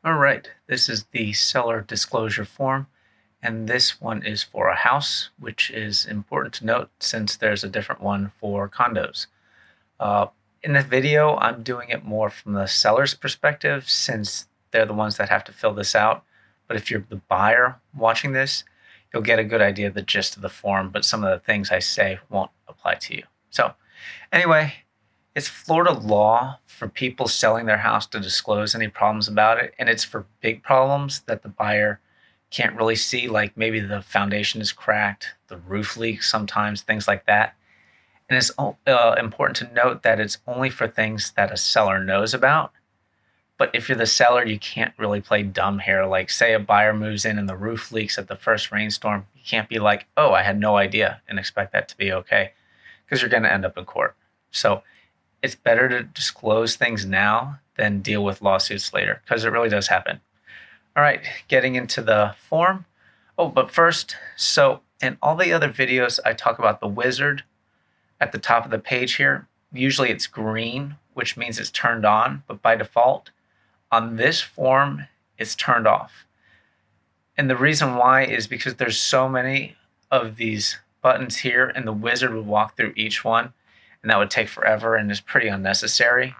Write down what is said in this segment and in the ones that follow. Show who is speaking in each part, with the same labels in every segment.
Speaker 1: All right, this is the seller disclosure form, and this one is for a house, which is important to note since there's a different one for condos. In this video, I'm doing it more from the seller's perspective since they're the ones that have to fill this out. But if you're the buyer watching this, you'll get a good idea of the gist of the form, but some of the things I say won't apply to you. So anyway, it's Florida law for people selling their house to disclose any problems about it, and it's for big problems that the buyer can't really see, like maybe the foundation is cracked, the roof leaks sometimes, things like that. And it's important to note that it's only for things that a seller knows about. But if you're the seller, you can't really play dumb here. Like say a buyer moves in and the roof leaks at the first rainstorm. You can't be like, oh, I had no idea and expect that to be okay, because you're going to end up in court. So it's better to disclose things now than deal with lawsuits later, because it really does happen. All right, getting into the form. Oh, but first, so in all the other videos, I talk about the wizard at the top of the page here. Usually it's green, which means it's turned on, but by default, on this form, it's turned off. And the reason why is because there's so many of these buttons here, and the wizard would walk through each one, and that would take forever and is pretty unnecessary.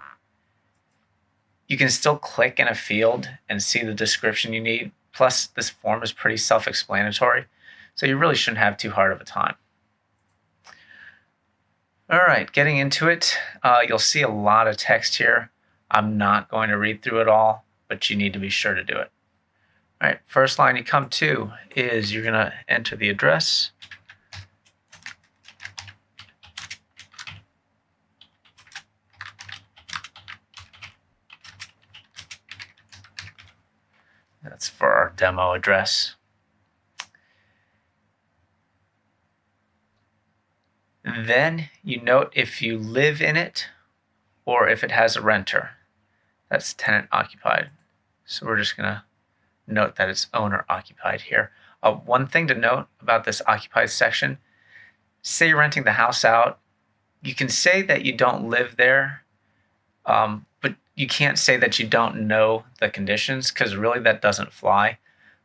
Speaker 1: You can still click in a field and see the description you need. Plus, this form is pretty self-explanatory, so you really shouldn't have too hard of a time. All right, getting into it, you'll see a lot of text here. I'm not going to read through it all, but you need to be sure to do it. All right, first line you come to is you're going to enter the address. That's for our demo address. Then you note if you live in it or if it has a renter. That's tenant occupied. So we're just going to note that it's owner occupied here. One thing to note about this occupied section, say you're renting the house out, you can say that you don't live there, but you can't say that you don't know the conditions, because really that doesn't fly.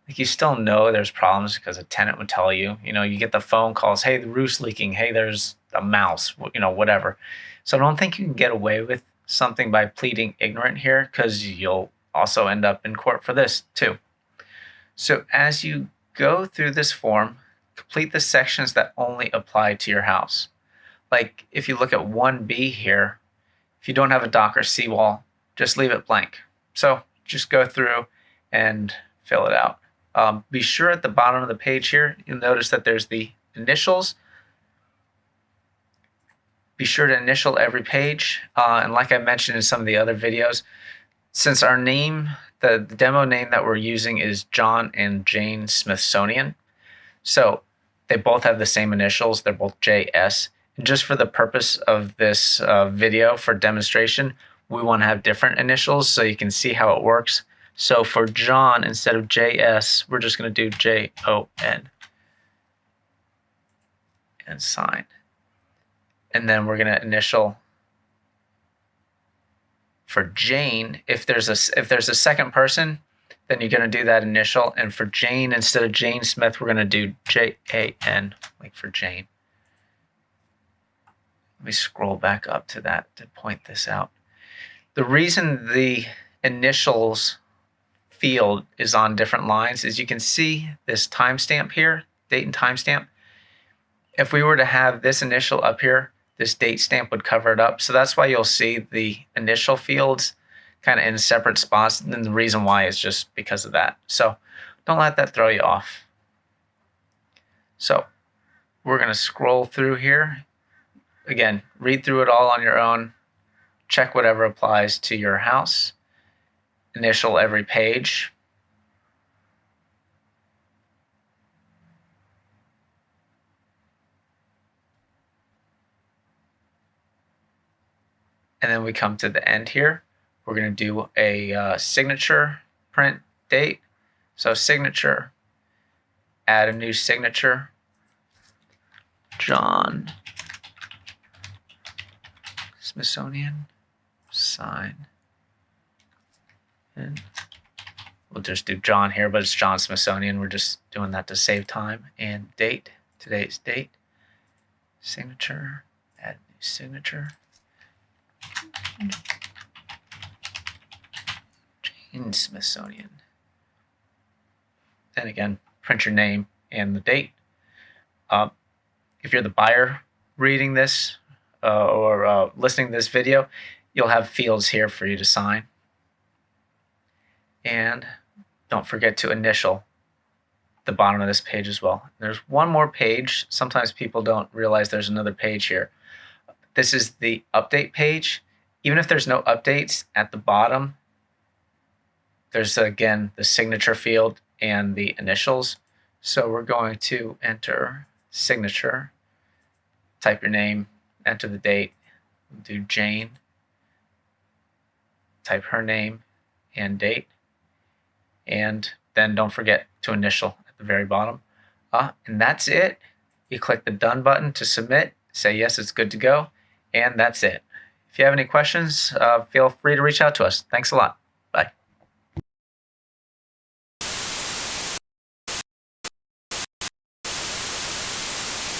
Speaker 1: Like you still know there's problems because a tenant would tell you. You know, you get the phone calls, hey, the roof's leaking, hey, there's a mouse, you know, whatever. So I don't think you can get away with something by pleading ignorant here, because you'll also end up in court for this too. So as you go through this form, complete the sections that only apply to your house. Like if you look at 1B here, if you don't have a dock or seawall, just leave it blank. So just go through and fill it out. Be sure at the bottom of the page here, you'll notice that there's the initials. Be sure to initial every page. And like I mentioned in some of the other videos, since our name, the demo name that we're using is John and Jane Smithsonian, so they both have the same initials. They're both JS. And just for the purpose of this video for demonstration, we want to have different initials so you can see how it works. So for John, instead of JS, we're just going to do JON and sign. And then we're going to initial for Jane. If there's a second person, then you're going to do that initial. And for Jane, instead of Jane Smith, we're going to do JAN, like for Jane. Let me scroll back up to that to point this out. The reason the initials field is on different lines is you can see this timestamp here, date and timestamp. If we were to have this initial up here, this date stamp would cover it up. So that's why you'll see the initial fields kind of in separate spots. And the reason why is just because of that. So don't let that throw you off. So we're going to scroll through here. Again, read through it all on your own. Check whatever applies to your house. Initial every page. And then we come to the end here. We're going to do a signature print date. So signature, add a new signature. John Smithsonian, sign, and we'll just do John here, but it's John Smithsonian. We're just doing that to save time. And date, today's date, signature, add new signature. Jane Smithsonian. And again, print your name and the date. If you're the buyer reading this or listening to this video, you'll have fields here for you to sign. And don't forget to initial the bottom of this page as well. There's one more page. Sometimes people don't realize there's another page here. This is the update page. Even if there's no updates at the bottom, there's again the signature field and the initials. So we're going to enter signature, type your name, enter the date, do Jane, type her name and date, and then don't forget to initial at the very bottom. And that's it. You click the done button to submit, say yes, it's good to go, and that's it. If you have any questions, feel free to reach out to us. Thanks a lot.